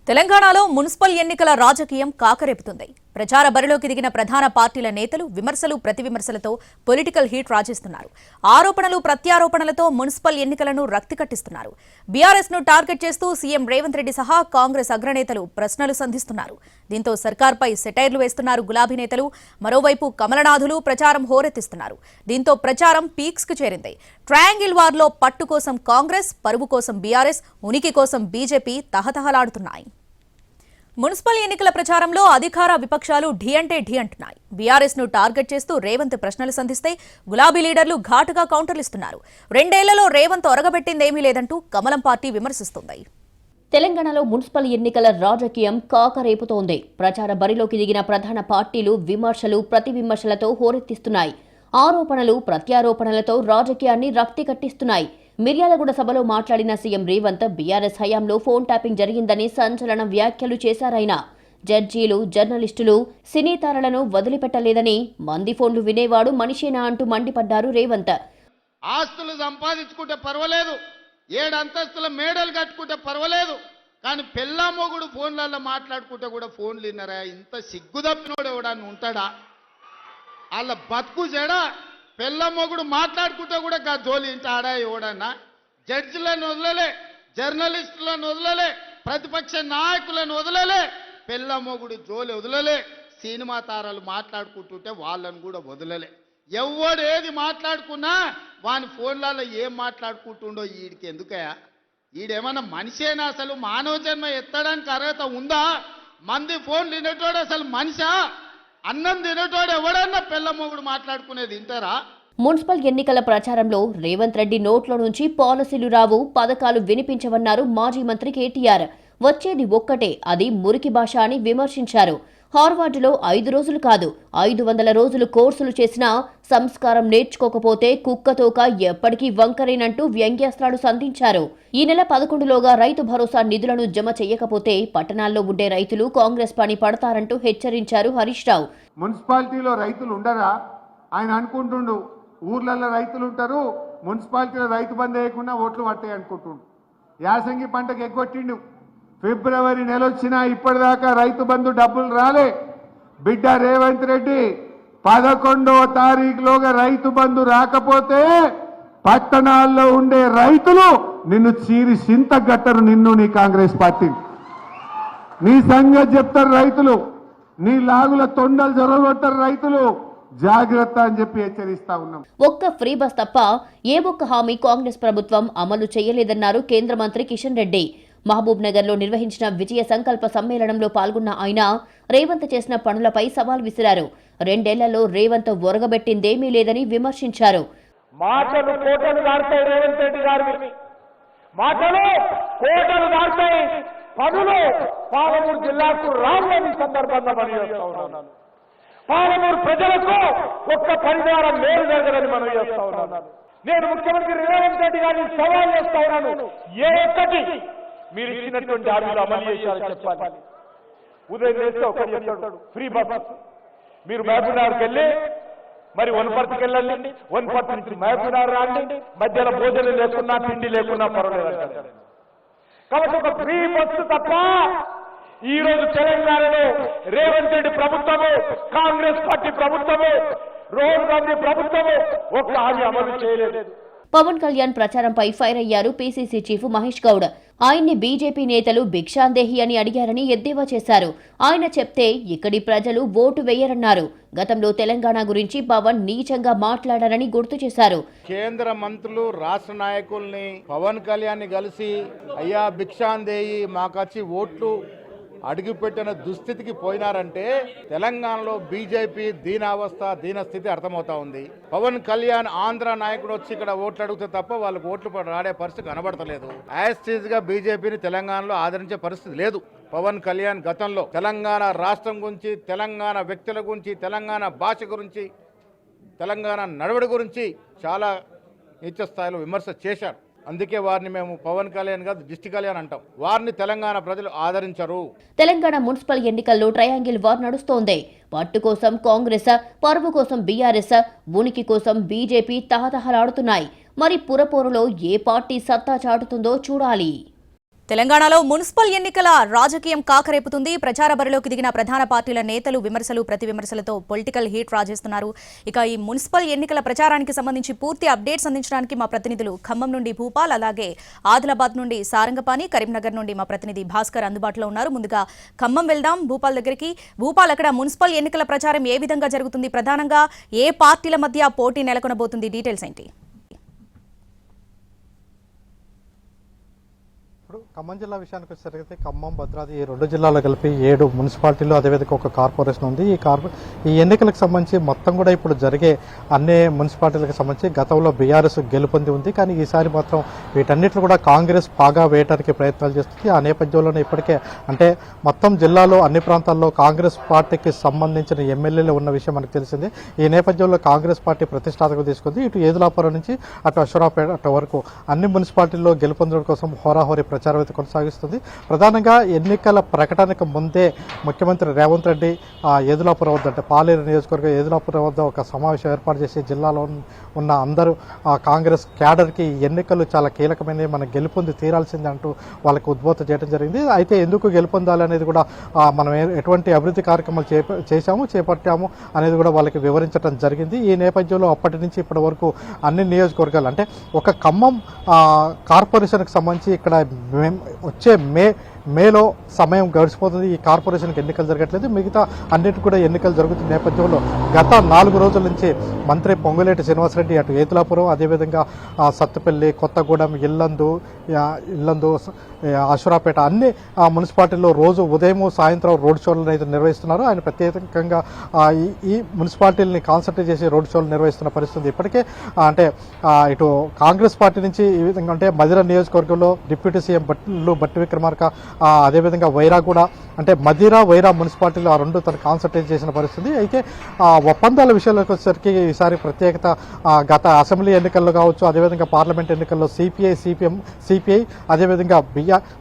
తెలంగాణలో మున్సిపల్ ఎన్నికల రాజకీయం కాకరేపుతుంది. ప్రచార బరిలోకి దిగిన ప్రధాన పార్టీల నేతలు విమర్శలు ప్రతివిమర్శలతో పొలిటికల్ హీట్ రాజేస్తున్నారు. ఆరోపణలు ప్రత్యారోపణలతో మున్సిపల్ ఎన్నికలను రక్తి కట్టిస్తున్నారు. బీఆర్ఎస్ ను టార్గెట్ చేస్తూ సీఎం రేవంత్ రెడ్డి సహా కాంగ్రెస్ అగ్రనేతలు ప్రశ్నలు సంధిస్తున్నారు. దీంతో సర్కార్పై సెటైర్లు వేస్తున్నారు గులాబీ నేతలు. మరోవైపు కమలనాథులు ప్రచారం హోరెత్తిస్తున్నారు. దీంతో ప్రచారం పీక్స్ కు చేరింది. ట్రయాంగిల్ వార్లో పట్టు కోసం కాంగ్రెస్, పరువు కోసం బీఆర్ఎస్, ఉనికి కోసం బీజేపీ తహతహలాడుతున్నాయి. మున్సిపల్ ఎన్నికల ప్రచారంలో అధికార విపక్షాలు ఢీ అంటే ఢీ అంటున్నాయి. బీఆర్ఎస్ ను టార్గెట్ చేస్తూ రేవంత్ ప్రశ్నలు సంధిస్తే గులాబీ లీడర్లు ఘాటుగా కౌంటర్లు ఇస్తున్నారు. 2 ఏళ్లలో రేవంత్ ఒరగబెట్టిందేమీ లేదంటూ కమలం పార్టీ విమర్శిస్తుంది. తెలంగాణలో మున్సిపల్ ఎన్నికల రాజకీయం కాకరేపుతోంది. ప్రచార బరిలోకి దిగిన ప్రధాన పార్టీలు విమర్శలు ప్రతివిమర్శలతో హోరెత్తిస్తున్నాయి. ఆరోపణలు ప్రత్యారోపణలతో రాజకీయాన్ని రక్తి కట్టిస్తున్నాయి. మిర్యాలగూడ సభలో మాట్లాడిన సీఎం రేవంత్ బీఆర్ఎస్ హయాంలో ఫోన్ ట్యాపింగ్ జరిగిందని సంచలన వ్యాఖ్యలు చేశారాయన. జడ్జీలు, జర్నలిస్టులు, సినీ తారలను వదిలిపెట్టలేదని, మంది ఫోన్లు వినేవాడు మనిషేనా అంటూ మండిపడ్డారు రేవంత్. ఆస్తులు సంపాదించుకుంటే పర్వాలేదు, 7 అంతస్తుల మేడలు కట్టుకుంటే పర్వాలేదు, కానీ పెళ్ళా మొగుడు ఫోన్లలో మాట్లాడుకుంటే కూడా ఫోన్లు విన్నారా? ఇంత సిగ్గుదప్పినోడు ఎవడని ఉంటాడా? వాళ్ళ బతుకు చెడా. పెళ్ళ మొగుడు మాట్లాడుకుంటే కూడా జోలి ఇంట ఆడా ఎవడన్నా? జడ్జిలను వదలలే, జర్నలిస్టులను వదలలే, ప్రతిపక్ష నాయకులను వదలలే, పెళ్ళ మొగుడు జోలి వదలలే. సినిమా తారాలు మాట్లాడుకుంటుంటే వాళ్ళను కూడా వదలలే. ఎవడు ఏది మాట్లాడుకున్నా వాని ఫోన్లలో ఏం మాట్లాడుకుంటుండో వీడికి ఎందుకయా? వీడేమన్నా మనిషేనా? అసలు మానవ జన్మ ఎత్తడానికి అర్హత ఉందా? మంది ఫోన్లు వినేటోడు అసలు మనిషా? అన్నం తినేటోడు ఎవడన్నా పెళ్ళ మొగుడు మాట్లాడుకునేది వింటారా? మున్సిపల్ ఎన్నికల ప్రచారంలో రేవంత్ రెడ్డి నోట్ల నుంచి పాలసీలు రావు, పథకాలు వినిపించవన్నారు మాజీ మంత్రి కేటీఆర్. వచ్చేది ఒక్కటే, అది మురికి భాష అని విమర్శించారు. హార్వర్డ్లో 5 రోజులు కాదు 500 రోజులు కోర్సులు చేసినా సంస్కారం నేర్చుకోకపోతే కుక్కతోక ఎప్పటికీ వంకరేనంటూ వ్యంగ్యాస్త్రాలు సంధించారు. ఈ నెల 11లోగా రైతు భరోసా నిధులను జమ చేయకపోతే పట్టణాల్లో ఉండే రైతులు కాంగ్రెస్ పని పడతారంటూ హెచ్చరించారు హరీష్ రావు. మున్సిపాలిటీలో రైతులు ఉండరా? ఆయన అనుకుంటుండు ఊర్లలో రైతులు ఉంటారు, మున్సిపాలిటీలో రైతు బంద్ వేయకుండా ఓట్లు పట్టాయి అనుకుంటుండు. యాసంగి పంటకు ఎగ్గొట్టిండు. ఫిబ్రవరి నెల వచ్చినా ఇప్పటిదాకా రైతు బంధు డబ్బులు రాలే. బిడ్డ రేవంత్ రెడ్డి 11వ తారీఖులోగా రైతు బంధు రాకపోతే పట్టణాల్లో ఉండే రైతులు నిన్ను చీరి సింతగట్టరు. నిన్ను నీ కాంగ్రెస్ పార్టీ నీ సంగతి చెప్తారు రైతులు. నీ లాగుల తొండలు జొరగొట్టారు రైతులు. జాగ్రత్త అని చెప్పి హెచ్చరిస్తా ఉన్నాం. ఒక్క ఫ్రీ బస్ తప్ప ఏ ఒక్క హామీ కాంగ్రెస్ ప్రభుత్వం అమలు చేయలేదన్నారు కేంద్ర మంత్రి కిషన్ రెడ్డి. మహబూబ్ నగర్ లో నిర్వహించిన విజయ సంకల్ప సమ్మేళనంలో పాల్గొన్న ఆయన రేవంత్ చేసిన పనులపై సవాల్ విసిరారు. 2 ఏళ్లలో రేవంత్ ఒరగబెట్టిందేమీ లేదని విమర్శించారు. మాటలు కోటలు దాటాయి, రేవంత్ రెడ్డి గారి మాటలు కోటలు దాటాయి, పనులు పాలమూరు జిల్లాకు రావాలని సందర్భంగా పనిచేస్తా ఉన్నాను. పాలమూరు ప్రజలకు ఒక్క పరిహారం మేలు జరగదని మనం చేస్తా ఉన్నాను. నేను ముఖ్యమంత్రి రేవంత్ రెడ్డి గారిని సవాల్ చేస్తా ఉన్నాను. ఏ ఒక్కటి మీరు ఇచ్చినటువంటి హామీలు అమలు చేశారని చెప్పాలి. ఉదయం చేస్తే ఒకటి చెప్తాడు ఫ్రీ బస్. మీరు మహబూబ్నగర్కి వెళ్ళి మరి వనపర్తికి వెళ్ళండి, వనపర్తి నుంచి మహబూబ్నగర్ రాండి, మధ్యలో భోజనం లేకున్నా తిండి లేకున్నా పర్వాలేదు. కాబట్టి ఒక ఫ్రీ బస్సు తప్ప ఈ రోజు తెలంగాణలో రేవంత్ రెడ్డి ప్రభుత్వము, కాంగ్రెస్ పార్టీ ప్రభుత్వము, రాహుల్ గాంధీ ప్రభుత్వము ఒక్క హామీ అమలు చేయలేదు. పవన్ కళ్యాణ్ ప్రచారంపై ఫైర్ అయ్యారు పీసీసీ చీఫ్ మహేష్ గౌడ్. ఆయన్ని బీజేపీ నేతలు భిక్షాందేహి అని అడిగారని ఎద్దేవా చేశారు. ఆయన చెప్తే ఇక్కడి ప్రజలు ఓటు వేయరన్నారు. గతంలో తెలంగాణ గురించి పవన్ నీచంగా మాట్లాడారని గుర్తు చేశారు. కేంద్ర మంత్రులు, రాష్ట్ర నాయకుల్ని పవన్ కళ్యాణ్ కలిసి అయ్యా భిక్షాందేహి మాకొచ్చి ఓట్లు అడుగుపెట్టిన దుస్థితికి పోయినారంటే తెలంగాణలో బీజేపీ దీనస్థితి అర్థమవుతా ఉంది. పవన్ కళ్యాణ్ ఆంధ్ర నాయకుడు వచ్చి ఇక్కడ ఓట్లు అడిగితే తప్ప వాళ్ళకి ఓట్లు రాడే పరిస్థితి కనబడతలేదు. యాజ్ గా బీజేపీని తెలంగాణలో ఆదరించే పరిస్థితి లేదు. పవన్ కళ్యాణ్ గతంలో తెలంగాణ రాష్ట్రం గురించి, తెలంగాణ వ్యక్తుల గురించి, తెలంగాణ భాష గురించి, తెలంగాణ నడవడి గురించి చాలా నీచ స్థాయిలో విమర్శ చేశారు. అందుకే వారిని మేము పవన్ కళ్యాణ్ కాదు దిష్టి కళ్యాణ్ అంటాం. వారిని తెలంగాణ ప్రజలు ఆదరించరు. తెలంగాణ మున్సిపల్ ఎన్నికల్లో ట్రయాంగిల్ వార్ నడుస్తోంది. పట్టు కోసం కాంగ్రెస్, పరువు కోసం బీఆర్ఎస్, ఉనికి కోసం బీజేపీ తహతహలాడుతున్నాయి. మరి పురపోరులో ఏ పార్టీ సత్తా చాటుతుందో చూడాలి. తెలంగాణలో మున్సిపల్ ఎన్నికల రాజకీయం కాకరేపుతుంది. ప్రచార బరిలోకి దిగిన ప్రధాన పార్టీల నేతలు విమర్శలు ప్రతి విమర్శలతో పొలిటికల్ హీట్ రాజేస్తున్నారు. ఇక ఈ మున్సిపల్ ఎన్నికల ప్రచారానికి సంబంధించి పూర్తి అప్డేట్స్ అందించడానికి మా ప్రతినిధులు ఖమ్మం నుండి భూపాల్, అలాగే ఆదిలాబాద్ నుండి సారంగపాణి, కరీంనగర్ నుండి మా ప్రతినిధి భాస్కర్ అందుబాటులో ఉన్నారు. ముందుగా ఖమ్మం వెళ్దాం భూపాల్ దగ్గరికి. భూపాల్, అక్కడ మున్సిపల్ ఎన్నికల ప్రచారం ఏ విధంగా జరుగుతుంది? ప్రధానంగా ఏ పార్టీల మధ్య పోటీ నెలకొనబోతుంది? డీటెయిల్స్ ఏంటి? ఖమ్మం జిల్లా విషయానికి వచ్చేసరికి ఖమ్మం, భద్రాద్రి ఈ రెండు జిల్లాలో కలిపి 7 మున్సిపాలిటీలు, అదేవిధంగా ఒక కార్పొరేషన్ ఉంది. ఈ ఎన్నికలకు సంబంధించి మొత్తం కూడా ఇప్పుడు జరిగే అన్ని మున్సిపాలిటీలకు సంబంధించి గతంలో బీఆర్ఎస్ గెలుపొంది ఉంది. కానీ ఈసారి మాత్రం వీటన్నిటిని కూడా కాంగ్రెస్ పాగా వేయడానికి ప్రయత్నాలు చేస్తుంది. ఆ నేపథ్యంలోనే ఇప్పటికే అంటే మొత్తం జిల్లాలో అన్ని ప్రాంతాల్లో కాంగ్రెస్ పార్టీకి సంబంధించిన ఎమ్మెల్యేలు ఉన్న విషయం మనకు తెలిసిందే. ఈ నేపథ్యంలో కాంగ్రెస్ పార్టీ ప్రతిష్టాత్మకంగా తీసుకుంది. ఇటు ఏదులాపురం నుంచి అటు అశ్వరావుపేట వరకు అన్ని మున్సిపాలిటీల్లో గెలుపొందడం కోసం హోరాహోరీ ప్రచారం అయితే కొనసాగిస్తుంది. ప్రధానంగా ఎన్నికల ప్రకటనకు ముందే ముఖ్యమంత్రి రేవంత్ రెడ్డి ఏదులాపురం వద్ద, అంటే పాలేరు నియోజకవర్గం ఏదులాపురం వద్ద ఒక సమావేశం ఏర్పాటు చేసి జిల్లాలో ఉన్న అందరూ కాంగ్రెస్ క్యాడర్కి ఎన్నికలు చాలా కీలకమైనవి, మనం గెలుపొంది తీరాల్సిందే అంటూ వాళ్ళకి ఉద్బోధన చేయడం జరిగింది. అయితే ఎందుకు గెలుపొందాలి అనేది కూడా మనం ఎటువంటి అభివృద్ధి కార్యక్రమాలు చేపట్టాము అనేది కూడా వాళ్ళకి వివరించడం జరిగింది. ఈ నేపథ్యంలో అప్పటి నుంచి ఇప్పటి వరకు అన్ని నియోజకవర్గాలు అంటే ఒక ఖమ్మం కార్పొరేషన్కి సంబంధించి ఇక్కడ వచ్చే మేలో సమయం గడిచిపోతుంది. ఈ కార్పొరేషన్కి ఎన్నికలు జరగట్లేదు, మిగతా అన్నిటి కూడా ఎన్నికలు జరుగుతున్న నేపథ్యంలో గత 4 రోజుల నుంచి మంత్రి పొంగులేటి శ్రీనివాసరెడ్డి అటు ఏతులాపురం, అదేవిధంగా సత్తుపల్లి, కొత్తగూడెం, ఇల్లందు, అశ్వరాపేట అన్ని మున్సిపాలిటీల్లో రోజు ఉదయం సాయంత్రం రోడ్ షోలను అయితే నిర్వహిస్తున్నారు. ఆయన ప్రత్యేకంగా ఈ మున్సిపాలిటీలని కాన్సన్ట్రేట్ చేసి రోడ్ షోలు నిర్వహిస్తున్న పరిస్థితి. ఇప్పటికే అంటే ఇటు కాంగ్రెస్ పార్టీ నుంచి ఈ విధంగా అంటే మధిర నియోజకవర్గంలో డిప్యూటీ సీఎం బట్టి విక్రమార్క, అదేవిధంగా వైరా కూడా అంటే మధిర, వైరా మున్సిపాలిటీలు ఆ రెండు తను కాన్సన్ట్రేట్ చేసిన పరిస్థితి. అయితే ఒప్పందాల విషయంలోకి వచ్చేసరికి ఈసారి ప్రత్యేకత గత అసెంబ్లీ ఎన్నికల్లో కావచ్చు, అదేవిధంగా పార్లమెంట్ ఎన్నికల్లో సిపిఐ అదేవిధంగా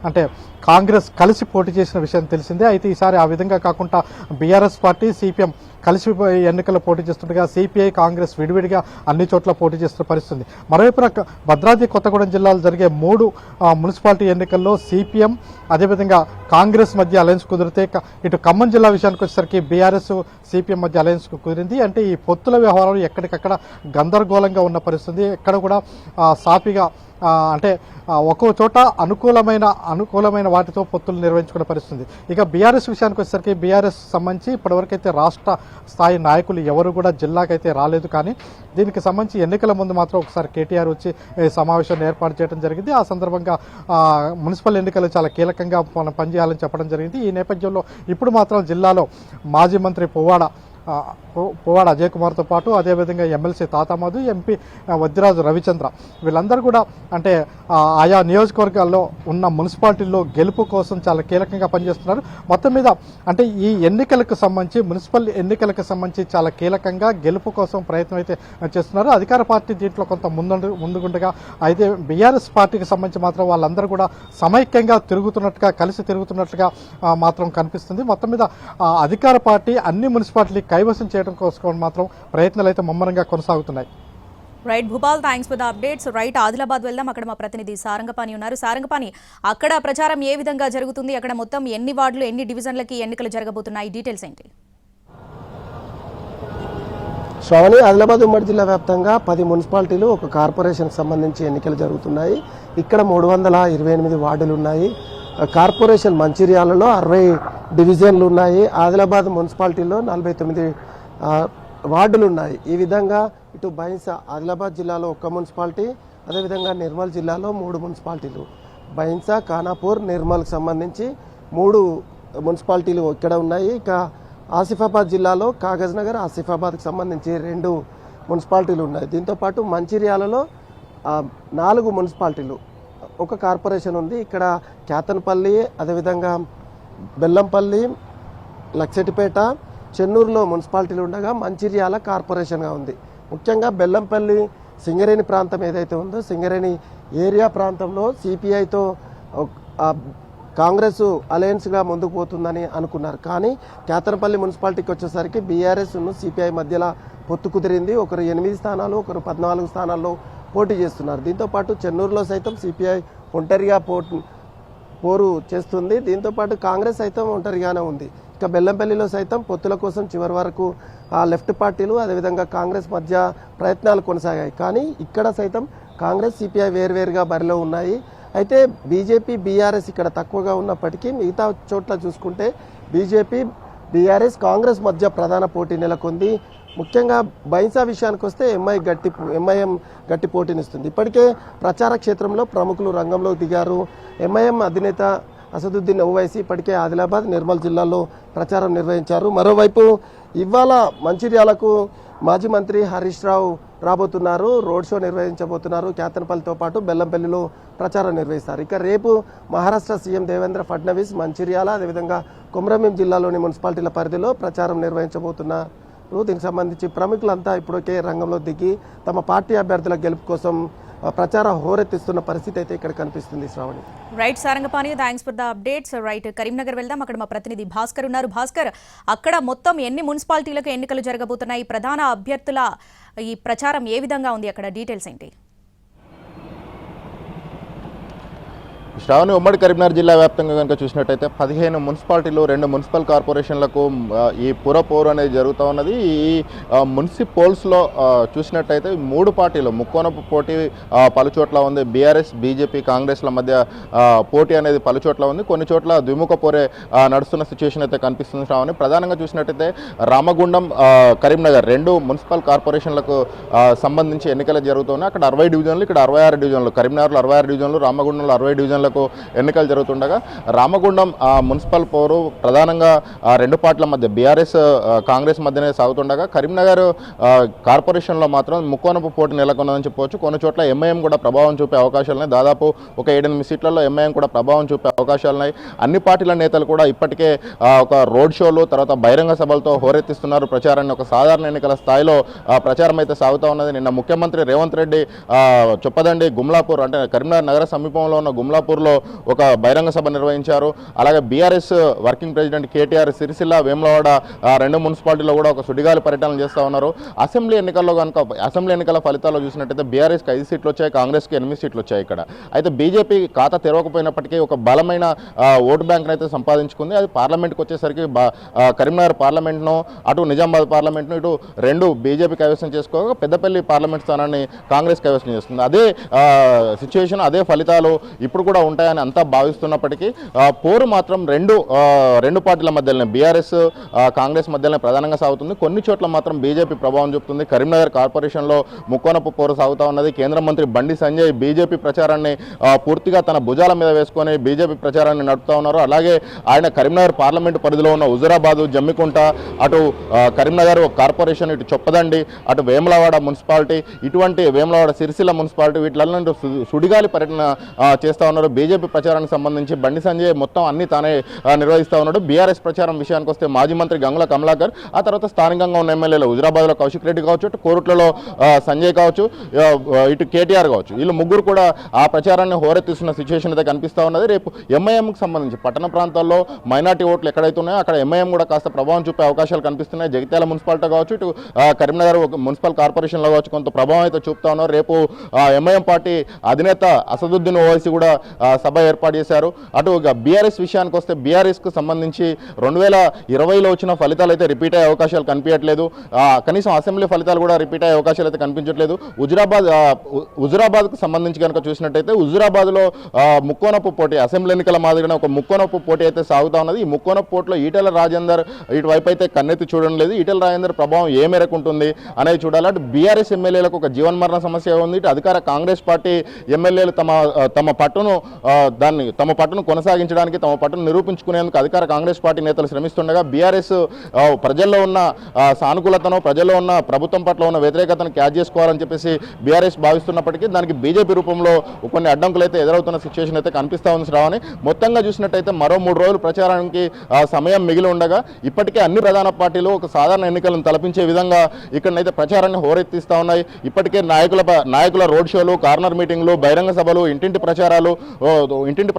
అంటే కాంగ్రెస్ కలిసి పోటీ చేసిన విషయం తెలిసిందే. అయితే ఈసారి ఆ విధంగా కాకుండా బీఆర్ఎస్ పార్టీ, సిపిఎం కలిసి ఎన్నికల్లో పోటీ చేస్తుండగా సిపిఐ, కాంగ్రెస్ విడివిడిగా అన్ని చోట్ల పోటీ చేస్తున్న పరిస్థితుంది. మరోవైపున భద్రాద్రి, కొత్తగూడెం జిల్లాలు జరిగే 3 మున్సిపాలిటీ ఎన్నికల్లో సిపిఎం అదేవిధంగా కాంగ్రెస్ మధ్య అలయన్స్ కుదిరితే, ఇటు ఖమ్మం జిల్లా విషయానికి వచ్చేసరికి బీఆర్ఎస్, సిపిఎం మధ్య అలయన్స్ కుదిరింది. అంటే ఈ పొత్తుల వ్యవహారాలు ఎక్కడికక్కడ గందరగోళంగా ఉన్న పరిస్థితి. ఎక్కడ కూడా సాఫీగా అంటే ఒక్కో చోట అనుకూలమైన వాటితో పొత్తులు నిర్వహించుకునే పరిస్థితి. ఇక బీఆర్ఎస్ విషయానికి వచ్చేసరికి బీఆర్ఎస్ సంబంధించి ఇప్పటివరకైతే రాష్ట్ర స్థాయి నాయకులు ఎవరు కూడా జిల్లాకైతే రాలేదు. కానీ దీనికి సంబంధించి ఎన్నికల ముందు మాత్రం ఒకసారి కేటీఆర్ వచ్చి సమావేశాన్ని ఏర్పాటు చేయడం జరిగింది. ఆ సందర్భంగా మున్సిపల్ ఎన్నికలు చాలా కీలకంగా మనం పనిచేయాలని చెప్పడం జరిగింది. ఈ నేపథ్యంలో ఇప్పుడు మాత్రం జిల్లాలో మాజీ మంత్రి పువ్వాడ అజయ్ కుమార్తో పాటు అదేవిధంగా ఎమ్మెల్సీ తాతామధు, ఎంపీ వద్దిరాజు రవిచంద్ర వీళ్ళందరూ కూడా అంటే ఆయా నియోజకవర్గాల్లో ఉన్న మున్సిపాలిటీల్లో గెలుపు కోసం చాలా కీలకంగా పనిచేస్తున్నారు. మొత్తం మీద అంటే ఈ ఎన్నికలకు సంబంధించి మున్సిపల్ ఎన్నికలకు సంబంధించి చాలా కీలకంగా గెలుపు కోసం ప్రయత్నం అయితే చేస్తున్నారు. అధికార పార్టీ దీంట్లో కొంత ముందుగుండగా, అయితే బీఆర్ఎస్ పార్టీకి సంబంధించి మాత్రం వాళ్ళందరూ కూడా సమైక్యంగా కలిసి తిరుగుతున్నట్లుగా మాత్రం కనిపిస్తుంది. మొత్తం మీద అధికార పార్టీ అన్ని మున్సిపాలిటీ కైవసం చేయడం కోసం మాత్రం ప్రయత్నాలు అయితే ముమ్మరంగా కొనసాగుతున్నాయి. Right Bhupal, thanks for the updates. Right, Adilabad వెళ్దాం. అక్కడ మా ప్రతినిధి సారంగపాణి ఉన్నారు. సారంగపాణి, అక్కడ ప్రచారం ఏ విధంగా జరుగుతుంది? అక్కడ మొత్తం ఎన్ని వార్డులు, ఎన్ని డివిజన్లకి ఎన్నికలు జరగబోతున్నాయి? డీటెయిల్స్ ఏంటి? శ్రావణి, ఆదిలాబాద్ ఉమ్మడి జిల్లా వ్యాప్తంగా 10 మున్సిపాలిటీలు, ఒక కార్పొరేషన్కి సంబంధించి ఎన్నికలు జరుగుతున్నాయి. ఇక్కడ 328 వార్డులు ఉన్నాయి. కార్పొరేషన్ మంచిర్యాలలో 60 డివిజన్లు ఉన్నాయి. ఆదిలాబాద్ మున్సిపాలిటీలో 49 వార్డులు ఉన్నాయి. ఈ విధంగా ఇటు బైన్సా, ఆదిలాబాద్ జిల్లాలో 1 మున్సిపాలిటీ, అదేవిధంగా నిర్మల్ జిల్లాలో 3 మున్సిపాలిటీలు, బైన్సా, ఖానాపూర్, నిర్మల్కి సంబంధించి 3 మున్సిపాలిటీలు ఇక్కడ ఉన్నాయి. ఇక ఆసిఫాబాద్ జిల్లాలో కాగజ్ నగర్, ఆసిఫాబాద్కి సంబంధించి 2 మున్సిపాలిటీలు ఉన్నాయి. దీంతోపాటు మంచిర్యాలలో 4 మున్సిపాలిటీలు, 1 కార్పొరేషన్ ఉంది. ఇక్కడ క్యాతన్పల్లి, అదేవిధంగా బెల్లంపల్లి, లక్సెటిపేట, చెన్నూరులో మున్సిపాలిటీలు ఉండగా మంచిర్యాల కార్పొరేషన్గా ఉంది. ముఖ్యంగా బెల్లంపల్లి, సింగరేణి ప్రాంతం ఏదైతే ఉందో సింగరేణి ఏరియా ప్రాంతంలో సిపిఐతో కాంగ్రెస్ అలయన్స్గా ముందుకు పోతుందని అనుకున్నారు. కానీ క్యాతనపల్లి మున్సిపాలిటీకి వచ్చేసరికి బీఆర్ఎస్ సిపిఐ మధ్యలో పొత్తు కుదిరింది. ఒకరు 8 స్థానాలు, ఒకరు 14 స్థానాల్లో పోటీ చేస్తున్నారు. దీంతోపాటు చెన్నూరులో సైతం సిపిఐ ఒంటరిగా పోరు చేస్తుంది. దీంతోపాటు కాంగ్రెస్ సైతం ఒంటరిగానే ఉంది. ఇక బెల్లంపల్లిలో సైతం పొత్తుల కోసం చివరి వరకు లెఫ్ట్ పార్టీలు అదేవిధంగా కాంగ్రెస్ మధ్య ప్రయత్నాలు కొనసాగాయి. కానీ ఇక్కడ సైతం కాంగ్రెస్ సిపిఐ వేర్వేరుగా బరిలో ఉన్నాయి. అయితే బీజేపీ బీఆర్ఎస్ ఇక్కడ తక్కువగా ఉన్నప్పటికీ మిగతా చోట్ల చూసుకుంటే బీజేపీ బీఆర్ఎస్ కాంగ్రెస్ మధ్య ప్రధాన పోటీ నెలకొంది. ముఖ్యంగా బైన్సా విషయానికి వస్తే ఎంఐఎం గట్టి పోటీనిస్తుంది. ఇప్పటికే ప్రచార క్షేత్రంలో ప్రముఖులు రంగంలోకి దిగారు. ఎంఐఎం అధినేత అసదుద్దీన్ ఓవైసీ ఇప్పటికే ఆదిలాబాద్, నిర్మల్ జిల్లాల్లో ప్రచారం నిర్వహించారు. మరోవైపు ఇవాళ మంచిర్యాలకు మాజీ మంత్రి హరీష్ రావు రాబోతున్నారు, రోడ్ షో నిర్వహించబోతున్నారు. కేతనపల్లితో పాటు బెల్లంపల్లిలో ప్రచారం నిర్వహిస్తారు. ఇక రేపు మహారాష్ట్ర సీఎం దేవేంద్ర ఫడ్నవీస్ మంచిర్యాల అదేవిధంగా కొమరంభీం జిల్లాలోని మున్సిపాలిటీల పరిధిలో ప్రచారం నిర్వహించబోతున్నారు. దీనికి సంబంధించి ప్రముఖులంతా ఇప్పటికే రంగంలో దిగి తమ పార్టీ అభ్యర్థుల గెలుపు కోసం ప్రచారం హోరెత్తిస్తున్న పరిస్థితి అయితే ఇక్కడ కనిపిస్తుంది. Shravani. Right Sarangapani, thanks for the updates. Right, Karimnagar వెళ్దాం. అక్కడ మా ప్రతినిధి భాస్కర్ ఉన్నారు. భాస్కర్, అక్కడ మొత్తం ఎన్ని మున్సిపాలిటీలకు ఎన్నికలు జరగబోతున్నాయి? ప్రధాన అభ్యర్థుల ఈ ప్రచారం ఏ విధంగా ఉంది? అక్కడ డీటెయిల్స్ ఏంటి? శ్రావణి, ఉమ్మడి కరీంనగర్ జిల్లా వ్యాప్తంగా కనుక చూసినట్టయితే 15 మున్సిపాలిటీలు, 2 మున్సిపల్ కార్పొరేషన్లకు ఈ పురపోరు అనేది జరుగుతూ ఉన్నది. ఈ మున్సిపల్స్లో చూసినట్టయితే 3 పార్టీలు ముక్కోనపు పోటీ పలుచోట్ల ఉంది. బీఆర్ఎస్, బీజేపీ, కాంగ్రెస్ల మధ్య పోటీ అనేది పలుచోట్ల ఉంది. కొన్ని చోట్ల ద్విముఖ పోరే నడుస్తున్న సిచ్యువేషన్ అయితే కనిపిస్తుంది. శ్రావణి, ప్రధానంగా చూసినట్టయితే రామగుండం, కరీంనగర్ 2 మున్సిపల్ కార్పొరేషన్లకు సంబంధించి ఎన్నికలు జరుగుతున్నాయి. అక్కడ 60 డివిజన్లు, ఇక్కడ 66 డివిజన్లు. కరీంనగర్లో 66 డివిజన్లు, రామగుండంలో 60 డివిజన్లు ఎన్నికలు జరుగుతుండగా రామగుండం మున్సిపల్ పౌరు ప్రధానంగా 2 పార్టీల మధ్య బీఆర్ఎస్, కాంగ్రెస్ మధ్యనే సాగుతుండగా కరీంనగర్ కార్పొరేషన్లో మాత్రం ముక్కోనపు పోటీ నెలకొన్నదని చెప్పవచ్చు. కొన్ని చోట్ల ఎంఐఎం కూడా ప్రభావం చూపే అవకాశాలున్నాయి. దాదాపు ఒక 7-8 సీట్లలో ఎంఐఎం కూడా ప్రభావం చూపే అవకాశాలున్నాయి. అన్ని పార్టీల నేతలు కూడా ఇప్పటికే ఒక రోడ్ షోలు, తర్వాత బహిరంగ సభలతో హోరెత్తిస్తున్నారు ప్రచారాన్ని. ఒక సాధారణ ఎన్నికల స్థాయిలో ప్రచారం అయితే సాగుతూ ఉన్నది. నిన్న ముఖ్యమంత్రి రేవంత్ రెడ్డి చొప్పదండి, గుమ్లాపూర్ అంటే కరీంనగర్ నగర సమీపంలో ఉన్న గుమ్లాపూర్లో ఒక బహిరంగ సభ నిర్వహించారు. అలాగే BRS working president KTR Sircilla, Vemulawada 2 మున్సిపాలిటీలో కూడా ఒక సుడిగాలి పర్యటన చేస్తూ ఉన్నారు. అసెంబ్లీ ఎన్నికల ఫలితాల్లో చూసినట్టయితే బీఆర్ఎస్కి 5 సీట్లు వచ్చాయి, కాంగ్రెస్కి 8 సీట్లు వచ్చాయి ఇక్కడ. అయితే బీజేపీ ఖాతా తెరవకపోయినప్పటికీ ఒక బలమైన ఓటు బ్యాంక్ను అయితే సంపాదించుకుంది. అది పార్లమెంట్కి వచ్చేసరికి కరీంనగర్ పార్లమెంట్ను, అటు నిజామాబాద్ పార్లమెంట్ను ఇటు 2 బీజేపీ కైవసం చేసుకోగా పెద్దపల్లి పార్లమెంట్ స్థానాన్ని కాంగ్రెస్ కైవసం చేస్తుంది. అదే సిచ్యువేషన్, అదే ఫలితాలు ఇప్పుడు కూడా ఉంటాయని అంతా భావిస్తున్నప్పటికీ పోరు మాత్రం రెండు పార్టీల మధ్యలోనే బీఆర్ఎస్, కాంగ్రెస్ మధ్యలోనే ప్రధానంగా సాగుతుంది. కొన్ని చోట్ల మాత్రం బీజేపీ ప్రభావం చూపుతుంది. కరీంనగర్ కార్పొరేషన్లో ముక్కోనపు పోరు సాగుతూ ఉన్నది. కేంద్ర మంత్రి బండి సంజయ్ బీజేపీ ప్రచారాన్ని పూర్తిగా తన భుజాల మీద వేసుకొని బీజేపీ ప్రచారాన్ని నడుపుతూ ఉన్నారు. అలాగే ఆయన కరీంనగర్ పార్లమెంటు పరిధిలో ఉన్న హుజురాబాదు, జమ్మికుంట, అటు కరీంనగర్ కార్పొరేషన్, ఇటు చొప్పదండి, అటు వేములవాడ మున్సిపాలిటీ, ఇటువంటి వేములవాడ సిరిసిల్ల మున్సిపాలిటీ వీటిలలో సుడిగాలి పర్యటన చేస్తూ ఉన్నారు. బీజేపీ ప్రచారానికి సంబంధించి బండి సంజయ్ మొత్తం అన్ని తానే నిర్వహిస్తూ ఉన్నాడు. బీఆర్ఎస్ ప్రచారం విషయానికి వస్తే మాజీ మంత్రి గంగుల కమలాకర్, ఆ తర్వాత స్థానికంగా ఉన్న ఎమ్మెల్యేలు హుజురాబాద్లో కౌశిక్ రెడ్డి కావచ్చు, ఇటు కోరుట్లలో సంజయ్ కావచ్చు, ఇటు కేటీఆర్ కావచ్చు, వీళ్ళు ముగ్గురు కూడా ఆ ప్రచారాన్ని హోరెత్తిస్తున్న సిచ్యువేషన్ అయితే కనిపిస్తూ ఉన్నది. రేపు ఎంఐఎంకి సంబంధించి పట్టణ ప్రాంతాల్లో మైనార్టీ ఓట్లు ఎక్కడైతే ఉన్నాయో అక్కడ ఎంఐఎం కూడా కాస్త ప్రభావం చూపే అవకాశాలు కనిపిస్తున్నాయి. జగిత్యాల మున్సిపాలిటీ కావచ్చు, ఇటు కరీంనగర్ మున్సిపల్ కార్పొరేషన్లో కావచ్చు కొంత ప్రభావం అయితే చూపుతా ఉన్నారు. రేపు ఎంఐఎం పార్టీ అధినేత అసదుద్దీన్ ఓవైసీ కూడా సభ ఏర్పాటు చేశారు. అటు బీఆర్ఎస్ విషయానికి వస్తే బీఆర్ఎస్కు సంబంధించి 2020లో వచ్చిన ఫలితాలు అయితే రిపీట్ అయ్యే అవకాశాలు కనిపించట్లేదు. కనీసం అసెంబ్లీ ఫలితాలు కూడా రిపీట్ అయ్యే అవకాశాలు అయితే కనిపించట్లేదు. హుజురాబాద్కు సంబంధించి కనుక చూసినట్టయితే హుజురాబాద్లో ముక్కోనపు పోటీ, అసెంబ్లీ ఎన్నికల మాదిరిగా ఒక ముక్కోనపు పోటీ అయితే సాగుతూ ఉన్నది. ఈ ముక్కోనపు పోటీలో ఈటెల రాజేందర్ ఇటువైపు అయితే కన్నెత్తి చూడడం లేదు. ఈటెల రాజేందర్ ప్రభావం ఏ మేరకు ఉంటుంది అనేది చూడాలి. అటు బీఆర్ఎస్ ఎమ్మెల్యేలకు ఒక జీవన్మరణ సమస్య ఉంది. ఇటు అధికార కాంగ్రెస్ పార్టీ ఎమ్మెల్యేలు తమ పట్టును కొనసాగించడానికి, తమ పట్టును నిరూపించుకునేందుకు అధికార కాంగ్రెస్ పార్టీ నేతలు శ్రమిస్తుండగా బీఆర్ఎస్ ప్రజల్లో ఉన్న సానుకూలతను, ప్రజల్లో ఉన్న ప్రభుత్వం పట్ల ఉన్న వ్యతిరేకతను క్యాచ్ చేసుకోవాలని చెప్పేసి బీఆర్ఎస్ భావిస్తున్నప్పటికీ దానికి బీజేపీ రూపంలో కొన్ని అడ్డంకులు అయితే ఎదురవుతున్న సిచ్యువేషన్ అయితే కనిపిస్తూ ఉంది. శ్రావణి, మొత్తంగా చూసినట్టయితే మరో 3 రోజులు ప్రచారానికి సమయం మిగిలి ఉండగా ఇప్పటికే అన్ని ప్రధాన పార్టీలు ఒక సాధారణ ఎన్నికలను తలపించే విధంగా ఇక్కడనైతే ప్రచారాన్ని హోరెత్తిస్తూ ఉన్నాయి. ఇప్పటికే నాయకుల రోడ్ షోలు, కార్నర్ మీటింగ్లు, బహిరంగ సభలు, ఇంటింటి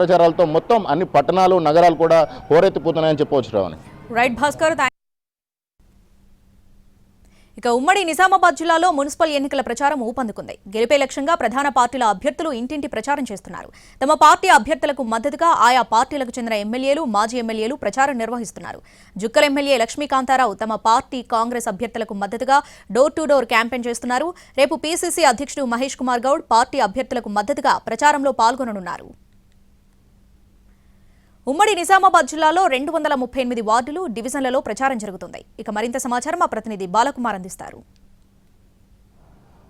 ప్రచారాలతో మొత్తం అన్ని పట్టణాలు, నగరాలు కూడా హోరెత్తిపోతున్నాయని చెప్పవచ్చు. రావని. రైట్ భాస్కర్. ఇక ఉమ్మడి నిజామాబాద్ జిల్లాలో మున్సిపల్ ఎన్నికల ప్రచారం ఊపందుకుంది. గెలిపే లక్ష్యంగా ప్రధాన పార్టీల అభ్యర్థులు ఇంటింటి ప్రచారం చేస్తున్నారు. తమ పార్టీ అభ్యర్థులకు మద్దతుగా ఆయా పార్టీలకు చెందిన ఎమ్మెల్యేలు, మాజీ ఎమ్మెల్యేలు ప్రచారం నిర్వహిస్తున్నారు. జుక్కల్ ఎమ్మెల్యే లక్ష్మీకాంతారావు తమ పార్టీ కాంగ్రెస్ అభ్యర్థులకు మద్దతుగా డోర్ టు డోర్ క్యాంపెయిన్ చేస్తున్నారు. రేపు పీసీసీ అధ్యక్షుడు మహేష్ కుమార్ గౌడ్ పార్టీ అభ్యర్థులకు మద్దతుగా ప్రచారంలో పాల్గొననున్నారు. ఉమ్మడి నిజామాబాద్ జిల్లాలో 238 వార్డులు, డివిజన్లలో ప్రచారం జరుగుతుంది. ఇక మరింత సమాచారం మా ప్రతినిధి బాలకుమార్ అందిస్తారు.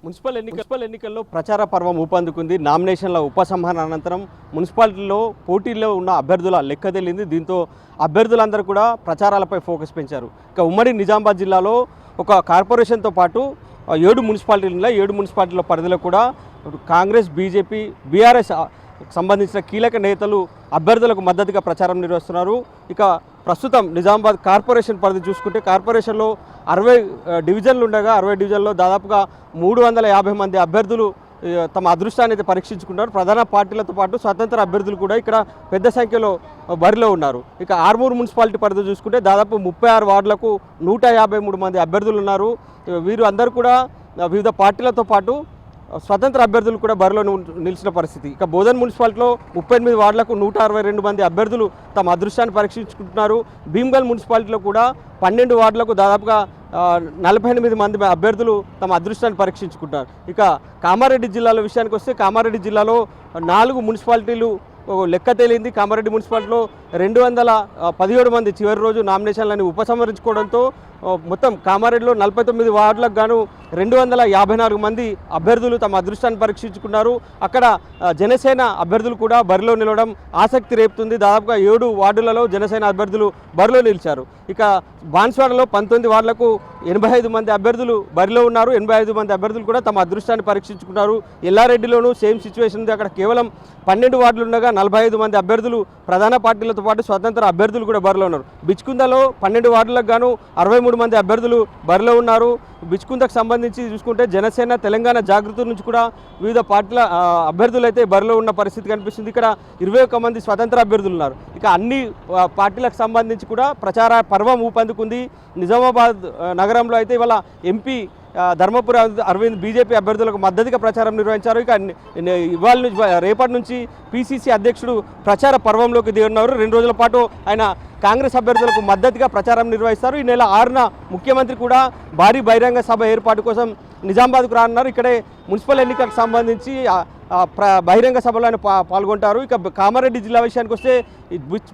మున్సిపల్ ఎన్నికల్లో ప్రచార పర్వం ఊపందుకుంది. నామినేషన్ల ఉపసంహరణ అనంతరం మున్సిపాలిటీలో పోటీలో ఉన్న అభ్యర్థుల లెక్క తేలింది. దీంతో అభ్యర్థులందరూ కూడా ప్రచారాలపై ఫోకస్ పెంచారు. ఇక ఉమ్మడి నిజామాబాద్ జిల్లాలో ఒక కార్పొరేషన్తో పాటు 7 మున్సిపాలిటీలు ఉన్నాయి. 7 మున్సిపాలిటీల పరిధిలో కూడా కాంగ్రెస్, బీజేపీ, బీఆర్ఎస్ సంబంధించిన కీలక నేతలు అభ్యర్థులకు మద్దతుగా ప్రచారం నిర్వహిస్తున్నారు. ఇక ప్రస్తుతం నిజామాబాద్ కార్పొరేషన్ పరిధి చూసుకుంటే కార్పొరేషన్లో 60 డివిజన్లు ఉండగా 60 డివిజన్లో దాదాపుగా 350 మంది అభ్యర్థులు తమ అదృష్టాన్ని అయితే పరీక్షించుకున్నారు. ప్రధాన పార్టీలతో పాటు స్వతంత్ర అభ్యర్థులు కూడా ఇక్కడ పెద్ద సంఖ్యలో బరిలో ఉన్నారు. ఇక ఆర్మూర్ మున్సిపాలిటీ పరిధి చూసుకుంటే దాదాపు 36 వార్డులకు 153 మంది అభ్యర్థులు ఉన్నారు. వీరు అందరూ కూడా వివిధ పార్టీలతో పాటు స్వతంత్ర అభ్యర్థులు కూడా బరిలో నిలిచిన పరిస్థితి. ఇక బోధన్ మున్సిపాలిటీలో 38 వార్డులకు 162 మంది అభ్యర్థులు తమ అదృష్టాన్ని పరీక్షించుకుంటున్నారు. భీమ్గల్ మున్సిపాలిటీలో కూడా 12 వార్డులకు దాదాపుగా 48 మంది అభ్యర్థులు తమ అదృష్టాన్ని పరీక్షించుకుంటున్నారు. ఇక కామారెడ్డి జిల్లాలో విషయానికి వస్తే కామారెడ్డి జిల్లాలో 4 మున్సిపాలిటీలు లెక్క తేలింది. కామారెడ్డి మున్సిపాలిటీలో 217 మంది చివరి రోజు నామినేషన్లను ఉపసంహరించుకోవడంతో మొత్తం కామారెడ్డిలో 49 వార్డులకు గాను 254 మంది అభ్యర్థులు తమ అదృష్టాన్ని పరీక్షించుకున్నారు. అక్కడ జనసేన అభ్యర్థులు కూడా బరిలో నిలవడం ఆసక్తి రేపుతుంది. దాదాపుగా 7 వార్డులలో జనసేన అభ్యర్థులు బరిలో నిలిచారు. ఇక బాన్స్వాడలో 19 వార్డులకు 85 మంది అభ్యర్థులు బరిలో ఉన్నారు. 85 మంది అభ్యర్థులు కూడా తమ అదృష్టాన్ని పరీక్షించుకున్నారు. ఎల్లారెడ్డిలోనూ సేమ్ సిచ్యువేషన్ ఉంది. అక్కడ కేవలం 12 వార్డులు ఉండగా 45 మంది అభ్యర్థులు ప్రధాన పార్టీలతో పాటు స్వతంత్ర అభ్యర్థులు కూడా బరిలో ఉన్నారు. బిచ్కుందలో 12 వార్డులకు గాను 63 మంది అభ్యర్థులు బరిలో ఉన్నారు. బిచ్కుందకు సంబంధించి చూసుకుంటే జనసేన, తెలంగాణ జాగృతి నుంచి కూడా వివిధ పార్టీల అభ్యర్థులు అయితే బరిలో ఉన్న పరిస్థితి కనిపిస్తుంది. ఇక్కడ 21 మంది స్వతంత్ర అభ్యర్థులు ఉన్నారు. ఇక అన్ని పార్టీలకు సంబంధించి కూడా ప్రచార పర్వం ఊపందుకుంది. నిజామాబాద్ నగరంలో అయితే ఇవాళ ఎంపీ ధర్మపురి అరవింద్ బీజేపీ అభ్యర్థులకు మద్దతుగా ప్రచారం నిర్వహించారు. ఇక ఇవాళ నుంచి రేపటి నుంచి పీసీసీ అధ్యక్షుడు ప్రచార పర్వంలోకి దిగుతున్నారు. 2 రోజుల పాటు ఆయన కాంగ్రెస్ అభ్యర్థులకు మద్దతుగా ప్రచారం నిర్వహిస్తారు. ఈ నెల 6న ముఖ్యమంత్రి కూడా భారీ బహిరంగ సభ ఏర్పాటు కోసం నిజామాబాద్కు రానున్నారు. ఇక్కడే మున్సిపల్ ఎన్నికలకు సంబంధించి బహిరంగ సభలో ఆయన పాల్గొంటారు. ఇక కామారెడ్డి జిల్లా విషయానికి వస్తే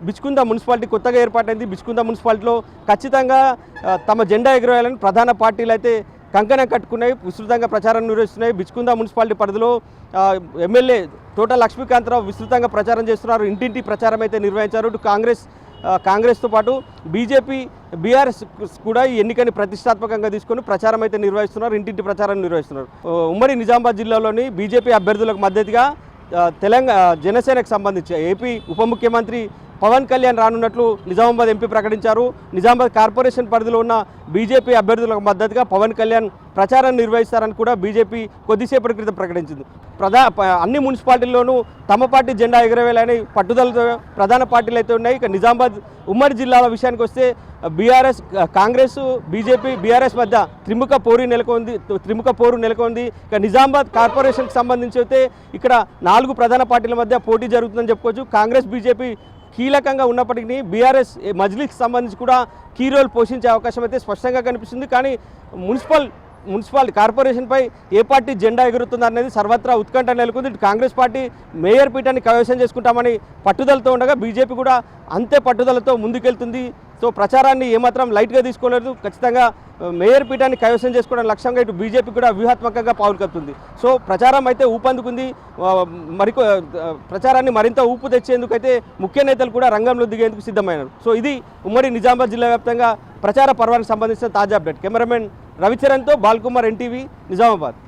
బిచ్కుంద మున్సిపాలిటీ కొత్తగా ఏర్పాటైంది. బిచ్కుంద మున్సిపాలిటీలో ఖచ్చితంగా తమ జెండా ఎగురవేయాలని ప్రధాన పార్టీలు అయితే కంకణం కట్టుకున్నాయి, విస్తృతంగా ప్రచారం నిర్వహిస్తున్నాయి. బిచ్కుంద మున్సిపాలిటీ పరిధిలో ఎమ్మెల్యే తోట లక్ష్మీకాంతరావు విస్తృతంగా ప్రచారం చేస్తున్నారు. ఇంటింటి ప్రచారం అయితే నిర్వహించారు. ఇటు కాంగ్రెస్తో పాటు బీజేపీ, బీఆర్ఎస్ కూడా ఈ ఎన్నికని ప్రతిష్టాత్మకంగా తీసుకొని ప్రచారం అయితే నిర్వహిస్తున్నారు. ఇంటింటి ప్రచారం నిర్వహిస్తున్నారు. ఉమ్మడి నిజామాబాద్ జిల్లాలోని బీజేపీ అభ్యర్థులకు మద్దతుగా జనసేనకు సంబంధించి ఏపీ ఉప ముఖ్యమంత్రి పవన్ కళ్యాణ్ రానున్నట్లు నిజామాబాద్ ఎంపీ ప్రకటించారు. నిజామాబాద్ కార్పొరేషన్ పరిధిలో ఉన్న బీజేపీ అభ్యర్థులకు మద్దతుగా పవన్ కళ్యాణ్ ప్రచారం నిర్వహిస్తారని కూడా బీజేపీ కొద్దిసేపటి క్రితం ప్రకటించింది. అన్ని మున్సిపాలిటీల్లోనూ తమ పార్టీ జెండా ఎగరవేయాలని పట్టుదలతో ప్రధాన పార్టీలు అయితే ఉన్నాయి. ఇక నిజామాబాద్ ఉమ్మడి జిల్లాల విషయానికి వస్తే బీఆర్ఎస్, కాంగ్రెస్, బీజేపీ, బీఆర్ఎస్ మధ్య త్రిముఖ పోరు నెలకొంది. ఇక నిజామాబాద్ కార్పొరేషన్కి సంబంధించి అయితే ఇక్కడ 4 ప్రధాన పార్టీల మధ్య పోటీ జరుగుతుందని చెప్పుకోవచ్చు. కాంగ్రెస్, బీజేపీ కీలకంగా ఉన్నప్పటికీ బీఆర్ఎస్ మజ్లిస్కి సంబంధించి కూడా కీ రోల్ పోషించే అవకాశం అయితే స్పష్టంగా కనిపిస్తుంది. కానీ మున్సిపల్ కార్పొరేషన్పై ఏ పార్టీ జెండా ఎగురుతుంది అనేది సర్వత్రా ఉత్కంఠ నెలకొంది. ఇటు కాంగ్రెస్ పార్టీ మేయర్ పీఠాన్ని కైవసం చేసుకుంటామని పట్టుదలతో ఉండగా బీజేపీ కూడా అంతే పట్టుదలతో ముందుకెళ్తుంది. సో ప్రచారాన్ని ఏమాత్రం లైట్గా తీసుకోలేదు. ఖచ్చితంగా మేయర్ పీఠాన్ని కైవసం చేసుకోవడం లక్ష్యంగా ఇటు బీజేపీ కూడా వ్యూహాత్మకంగా పావులు కలుపుతుంది. సో ప్రచారం అయితే ఊపందుకుంది. ప్రచారాన్ని మరింత ఊపు తెచ్చేందుకు అయితే ముఖ్య నేతలు కూడా రంగంలో దిగేందుకు సిద్ధమైనారు. సో ఇది ఉమ్మడి నిజామాబాద్ జిల్లా వ్యాప్తంగా ప్రచార పర్వానికి సంబంధించిన తాజా అప్డేట్. కెమెరామెన్ రవిచరణ్తో బాల్కుమార్, ఎన్టీవీ, నిజామాబాద్.